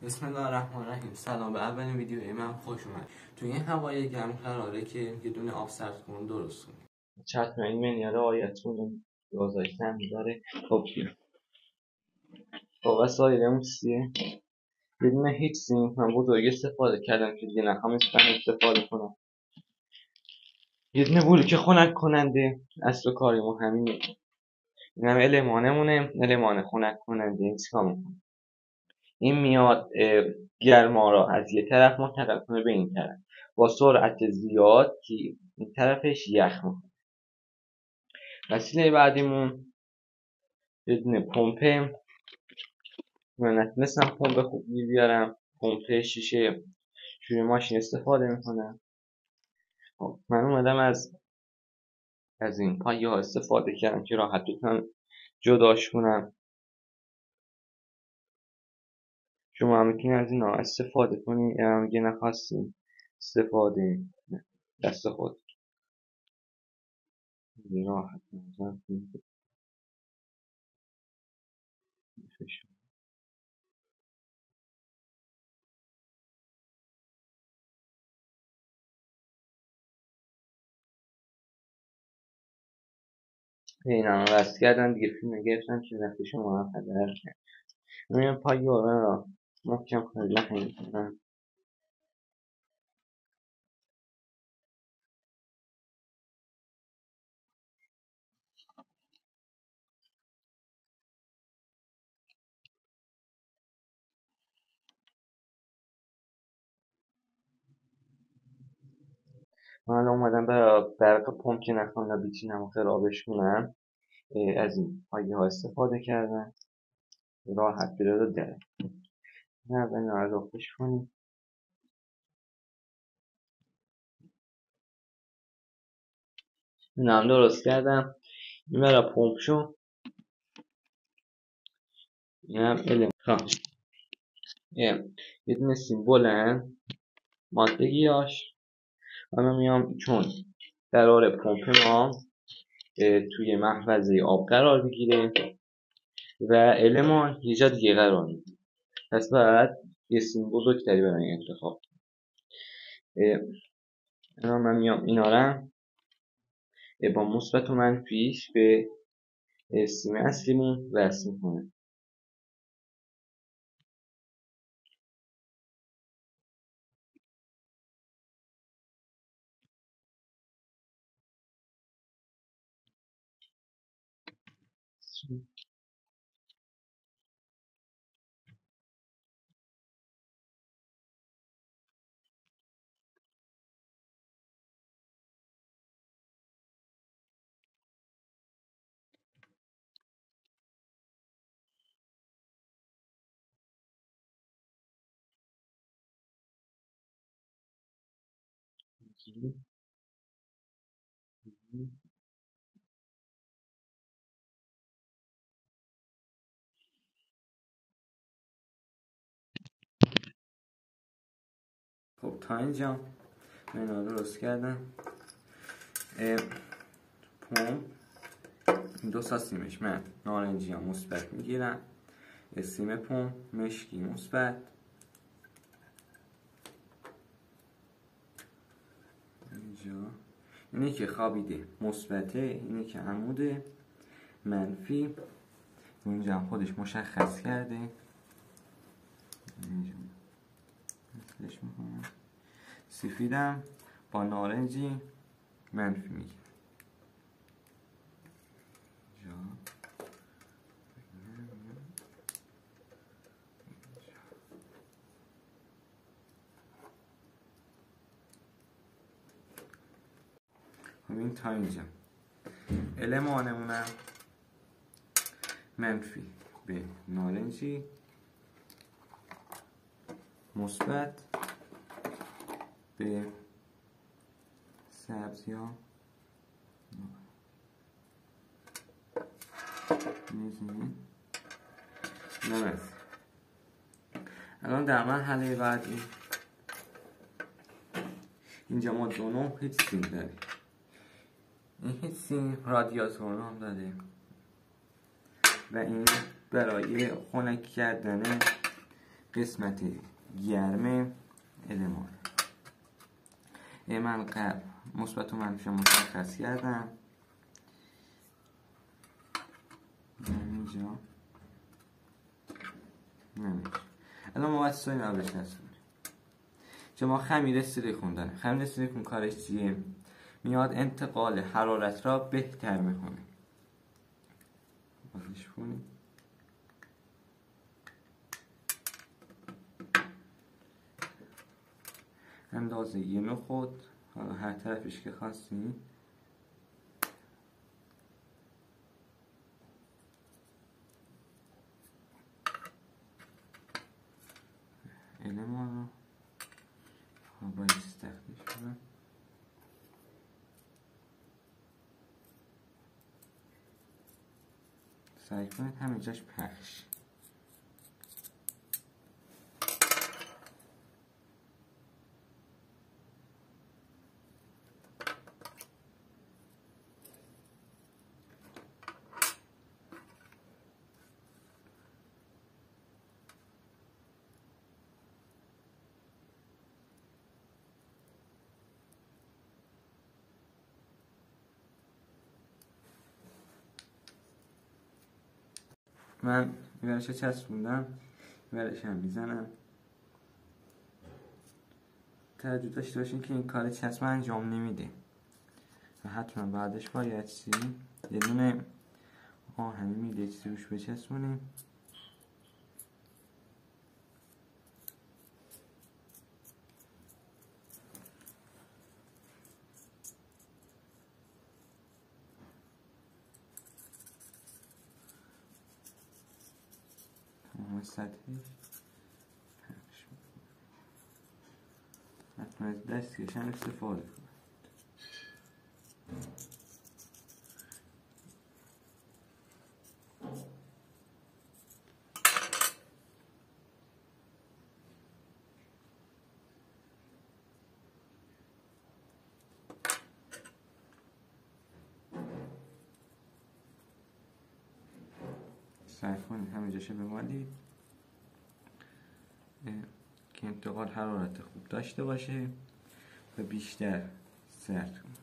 بسم الله الرحمن الرحیم. سلام، به اولین ویدیوی من خوش اومد. تو این هوای گرم قراره که یه دونه آب سردکن درست کنیم. چتر این منیاره آیتون گذاشتن میذاره. خب وسایلمون چیه؟ یه دونه هیچ سینک من بزرگ استفاده کردم که دیگه نخوام استفاده کنم. یه دونه بلوک خنک کننده، اصل کاریمون همینه. این هم المانمونه، المان خنک کننده. این چیکار میکنه؟ این میاد گرما را از یه طرف منتقل کنه به این طرف با سرعت زیاد که این طرفش یخ میکنه. وسیله بعدیمون یه دونه پمپه. من نتونستم پمپ خوبی بیارم، پمپ شیشه شوی ماشین استفاده میکنم. خب من اومدم از این پایه ها استفاده کردم که راحت بتونم جداش کنم. شما هم میتونید از اینا استفاده کنید، اگه نخواستین استفاده دست خود راحت کنید. این هم وست کردن دیگه، فیلم نگرفتم که وقتی شما هم خدر کنم. پایه ها را محکم خیلی لحنی کنم. من الان اومدم برق پمپ که نخوام بیچینم و خرابش کنم، از این پایه ها استفاده کردن راحت بیره رو داره. نه به این رو خوش کنیم. این هم درست کردم. این برای پمپ شو. این هم یه دونه سیمبولن مادگیاش. من میام چون قرار پمپ ما توی محفظه آب قرار بگیره و المان یه جا دیگه قرار میگیره، پس باید یه سیمبول بزرگتری برای انتخاب. من میام اینا رو با مثبت و منفیش به سیم اصلیمون وصل میکنه. خب تا اینجا من درست کردم. پمپ این دو تا سیمش من نارنجی ها مثبت میگیرم، سیم پمپ مشکی مثبت، اینجا اینی که خوابیده مثبته، اینی که عموده منفی. اینجا هم خودش مشخص کرده، اینجا مثلش میکنم. سفیدم با نارنجی منفی میگیره. این تا اینجا المانمونم منفی به نارنجی، مثبت به سبزی ها میزنیم. الان در مرحله بعدی اینجا ما دو نوع هیچ سیم داریم. این هیچ سیم رادیاتور هم داره و این برای خنک کردن قسمت گرم المان. من قبل مثبت و منفی مشخص کردم اینجا. نمیشه. الان ما باید سوین آبش نسونیم. چه ما خمیر سیلیکون داریم. خمیر سیلیکون کارش چیه؟ میاد انتقال حرارت را بهتر میکنه. بازش کنیم. اندازه یه نخود، حالا هر طرفش که خواستیم. المان رو باید استخدش کنم. سعی کنید همه جاش پخش. من این ورش چسبوندم، این ورش هم میزنم. توجه داشته باشین که این کار چسب انجام نمیده و حتما بعدش باید چی؟ یه دونه آهنی میده چیزی روش بچسبونیم. تمام سطحش حتما از دستکش هم استفاده کنم. سعی کنید همه جاشه بمالید که انتقال حرارت خوب داشته باشه و بیشتر سرد کنید.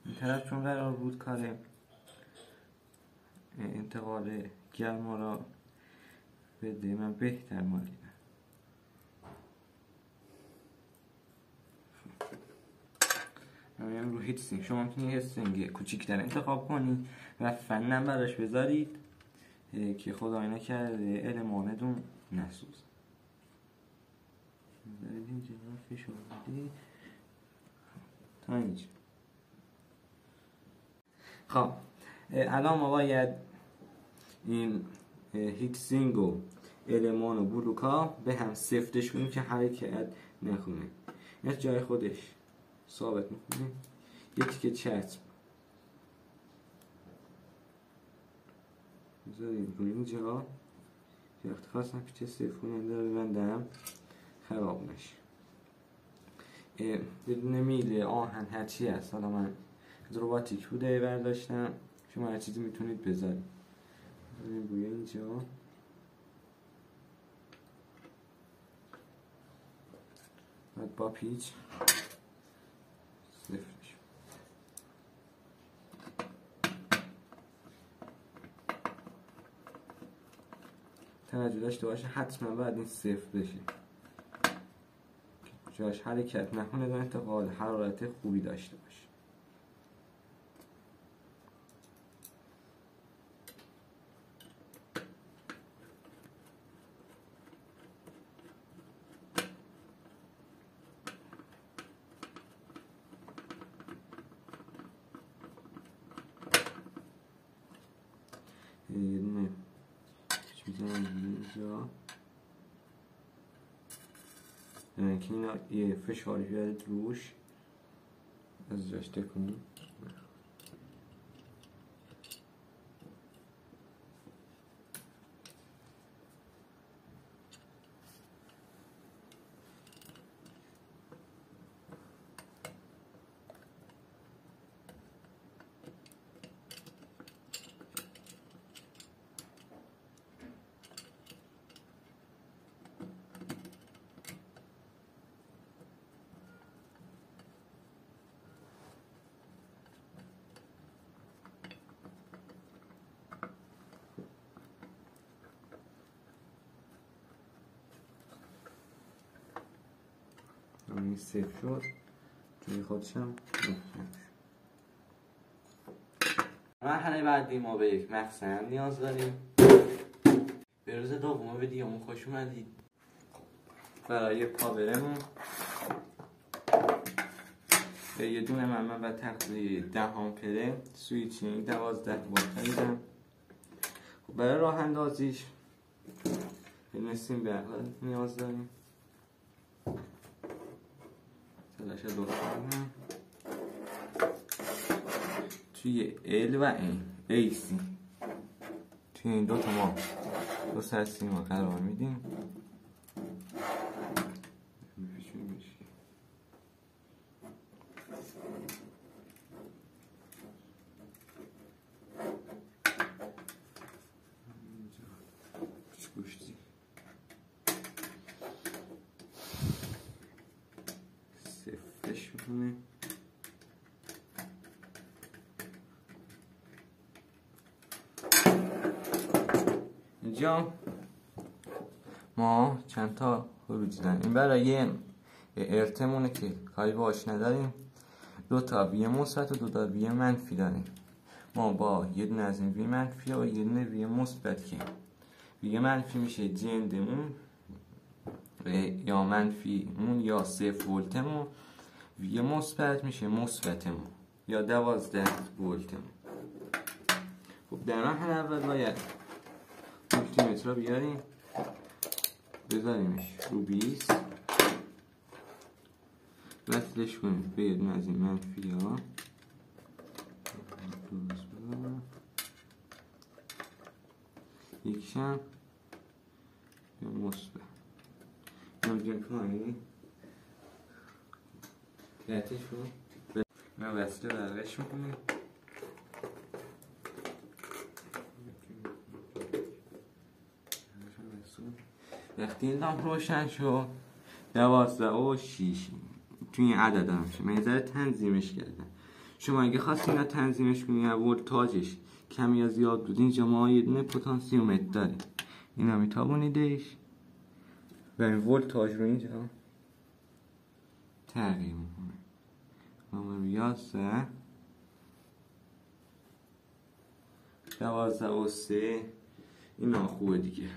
این طرف چون قرار بود کار انتقال گرما را بده، من بهتر مالیدم. من رو هیت سینگ شما میتونید هیت سینگ کوچیک‌تر انتخاب کنید و فنم براش بذارید که خدای نکرده المانتون نسوزه. بذارید اینجا فشار بدید تا اینجا. خب الان ما باید این هیت سینگ و المان و بلوکا به هم سفتش کنیم که حرکت نکنه. این جای خودش ثابت میکنه. یه تیکه چسب بذاریم رو اینجا که وقتی خواستم پیچه صفر کننده رو ببندم خراب نشه. بدون میل آهن هرچی هست، حالا من از روباتیک بوده برداشتم، شما هر چیزی میتونید بذارید. بذاریم روی اینجا بعد با پیچ صفرش. توجه داشته باشه حتما باید این صفر بشه، جاش حرکت نکنه و انتقال حرارت خوبی داشته باشه. یه دونه میزنم اینجا که اینا یه فشاری بیارید روش از جاش تکونیم. این سیف شد جوی خودشم مرحله بعدی ما به یک مخزن نیاز داریم. به روز دوم ویدیومون خوش اومدید. برای پاورمون به یه دونه من و تقضیه 10 آمپره سویچینگ 12 وولت خریدم. برای راه اندازیش نسیم به نیاز داریم. تلاش دو کنم توی L و AC توی این دوتا ما دو سر سیما قرار میدیم. سفرش میکنه اینجا ما چند تا خروجی داریم. این برای ارتمونه که کاری باش نداریم. دو تا وی مثبت و دو تا وی منفی داریم. ما با یه دونه از این وی منفی و یه دونه وی مثبت که وی منفی میشه جندمون یا منفیمون یا 0 ولتمون، وی مثبت میشه مثبتمون یا 12 ولتمون. خب در مرحله اول باید مولتیمتر رو بیاریم بذاریمش رو 20 وصلش کنیم به یه دونه از این منفی ها یکشم یا مثبت نمیدونم کنی گرتش رو من وصله برقش میکنیم. وقتی این لامپ روشن شد 12 و 6 توی این عدد هم شد. من یه ذره تنظیمش کردم. شما اگه خواستین اینا تنظیمش کنین ولتاژش کمی یا زیاد بود اینجا ما یه دونه پتانسیومتر داریم. اینا میتابونیدش و این ولتاژ رو اینجا تغییر میکنه. نمبر 11 12 و 3 اینا خوبه دیگه.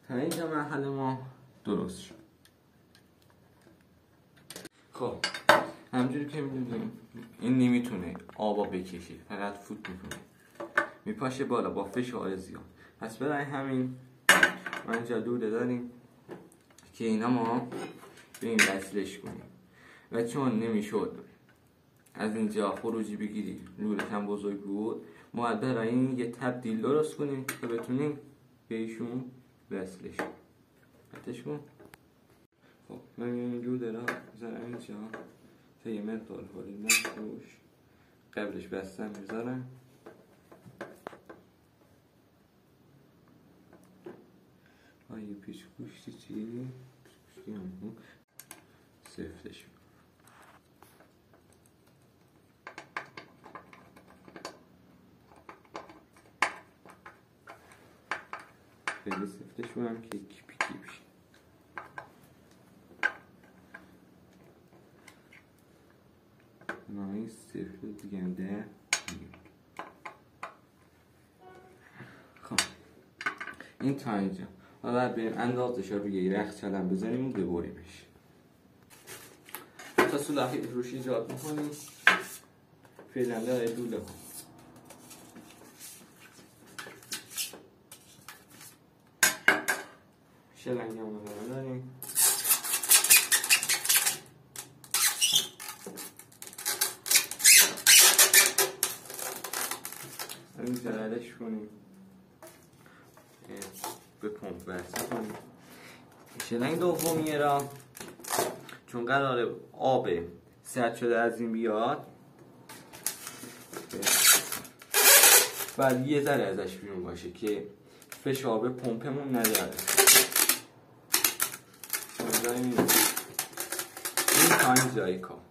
تا اینجا مرحله ما درست شد. خب همجوری که میدونیم این نمیتونه آبا بکشه، فقط فوت میکنه، میپاشه بالا با فشار زیاد. پس برای همین ما اینجا دوده داریم که اینا ما به این وصلش کنیم و چون نمیشد از اینجا خروجی بگیری لولش هم بزرگ بود ما برای این یه تبدیل درست کنیم که بتونیم به ایشون وصلش حتش کن. خب من این لوله را بزنم اینجا تا یه مقدار خوریدم روش قبلش بستم میذارم. یه پیچ گوشتی چی؟ پیچ هم سفتش خیلی سفتش کنم که کیپی کیپی نایی سفت دیگه ده. خب این تا اینجا حالا بریم اندازش رو روی یخچالم بذاریم و ببریمش تا سولاخی روش ایجاد میکنیم. فعلا داره دوله کن شلنگ هم داریم. این زردش کنیم به پمپ وصل کنیم. شلنگ دومیه را چون قراره آب سرد شده از این بیاد، بعد یه ذره ازش بیرون باشه که فشار به پمپمون نداره. این تایم جای کار.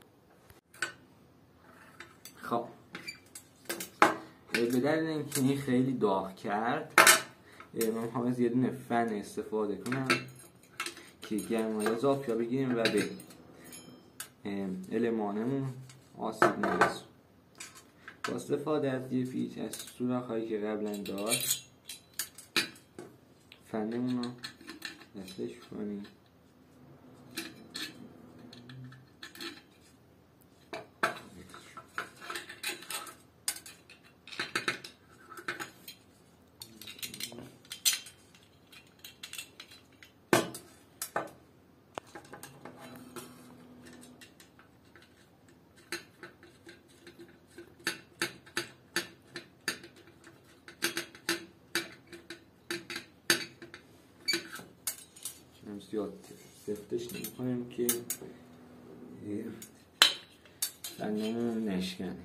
خب به دلیل اینکه این خیلی داغ کرد، من میخوام از یه دونه فن استفاده کنم که گرمای اضافی ها بگیریم و به المانمون آسیب نرسون. با استفاده از یه پیچ از سوراخ هایی که قبلا داشت فنمون رو دستش کنیم. زیاد سفتش نمی کنیم که فنمون نشکنه.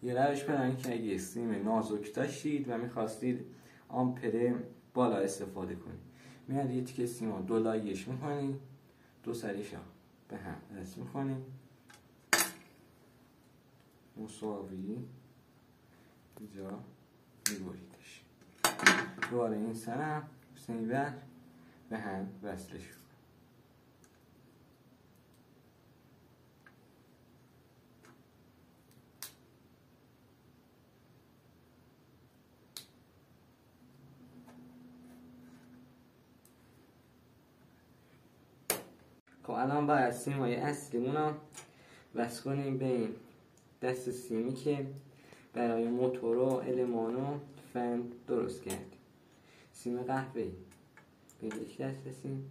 یه روش برای که اگه سیم نازک داشتید و میخواستید آمپر بالا استفاده کنید، میاد یه تیکه سیم رو دو لایه‌اش میکنید، دو سریش رو به هم وصل میکنید مساوی، اینجا میبریدش. دوباره این سرم سیم بر به هم وصلش. خب الان باید سیمای اصلیمون رو وصل کنیم به این دست سیمی که برای موتور و المان و فن درست کردیم. سیم قهوه‌ای به یک دست سیم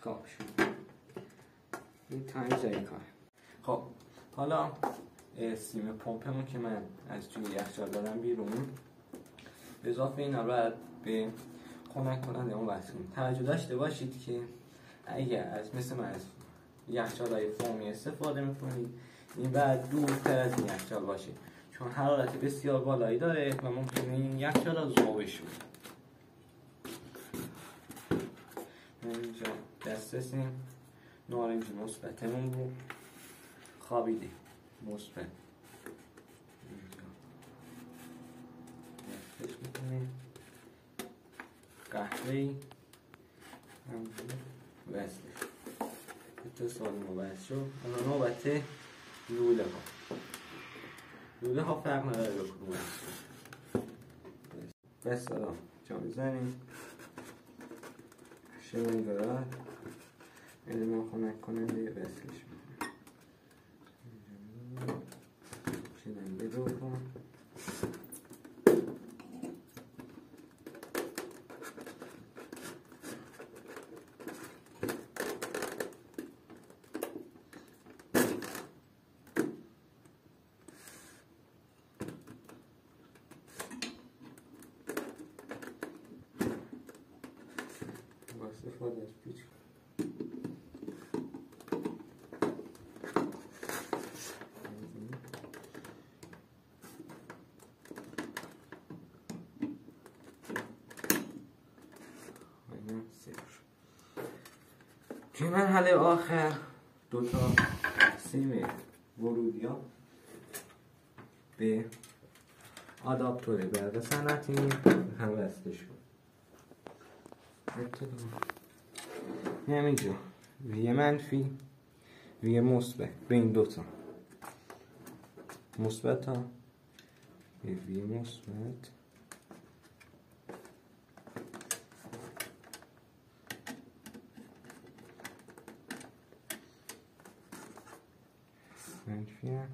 خب این تایم جای کار. خب حالا سیم پمپمون که من از توی یخچال دادم بیرون، به اضافه اینا باید به خنک کننده اون وصل کنیم. توجه داشته باشید که اگر از مثل من از یخچال‌های فومی استفاده می‌کنید، این باید دورتر از این یخچال باشه، چون حرارت بسیار بالایی داره و ممکنه این یخچال ذوبش بشه. اینجا دست سیم نارنجی مثبتمون رو خوابیدیم مثبت اینجا وصلش میکنیم. قهوه‌ای همجور وصلش اتصال ما وصل شد. الان نوبت لوله ها. لوله ها فرق نداره به کدوم وصل بس دارم جا میزنیم شلنگارات علمان خنک کننده وصلش میکنیم. شلنگه دوم با استفاده از پیچ توی مرحله آخر دوتا سیم ورودی ها به آداپتور برق صنعتی هم وصله شد. همینجا وی منفی وی مثبت به این دوتا مثبت ها وی مثبت منفی هم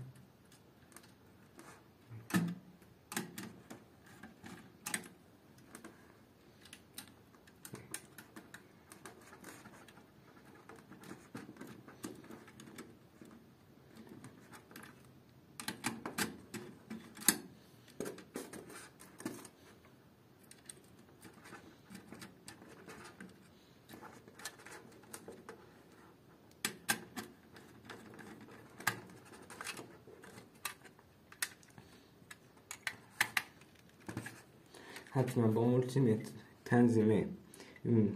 حتما با مولتیمتر تنظیم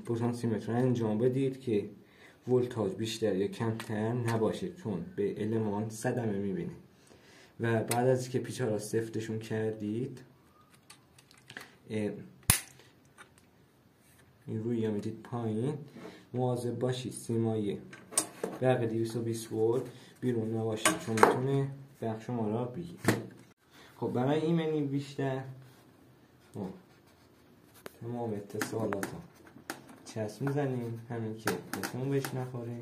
پتانسیومتر انجام بدید که ولتاژ بیشتر یا کمتر نباشه چون به المان صدمه میبینید و بعد از که پیچ ها را سفتشون کردید این روی یا میدید پایین مواظب باشید سیمایی برق 220 ولت بیرون نباشید چون میتونه برق شما را بگیره. خب برای ایمنی بیشتر تمام اتصالات ها چسب میزنیم همین که نتون بهش نخوره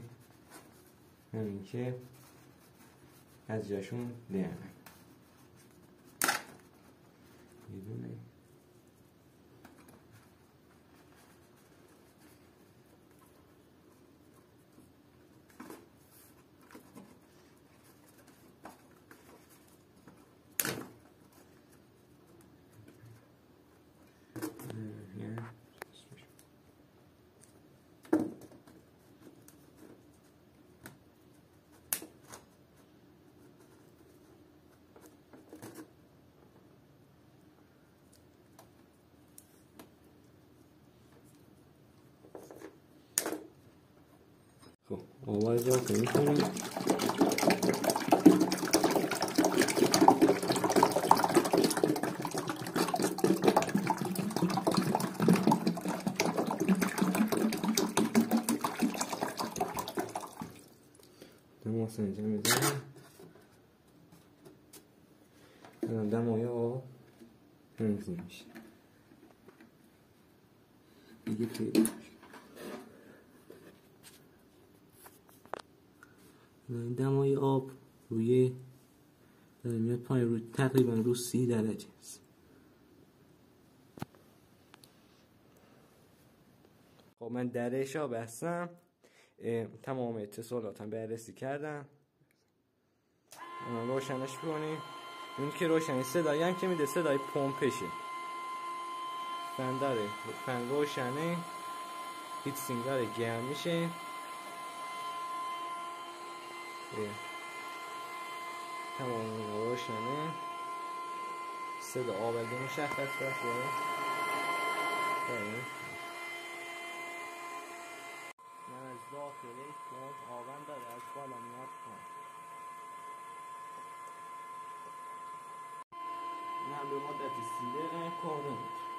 همین که از جاشون درنه یه دونه خب آواز را کنی کنیم دماغ سنجه میزنیم دماغی آب تنظیم میشه دیگه پیدا دمای آب روی داره میاد پایین رو تقریبا رو 30 درجه است. خب من درش ها بستم تمام اتصالاتم بررسی کردم روشنش کنیم اون که روشنی صدایی هم که میده صدای پمپشه فن داره فن روشنه هیت سینگ داره گرم میشه تمام روشنه صدا آورده مشخص باشه من از داخل پمپ آورد به مدت 30 دقیقه کار نمی‌کنه.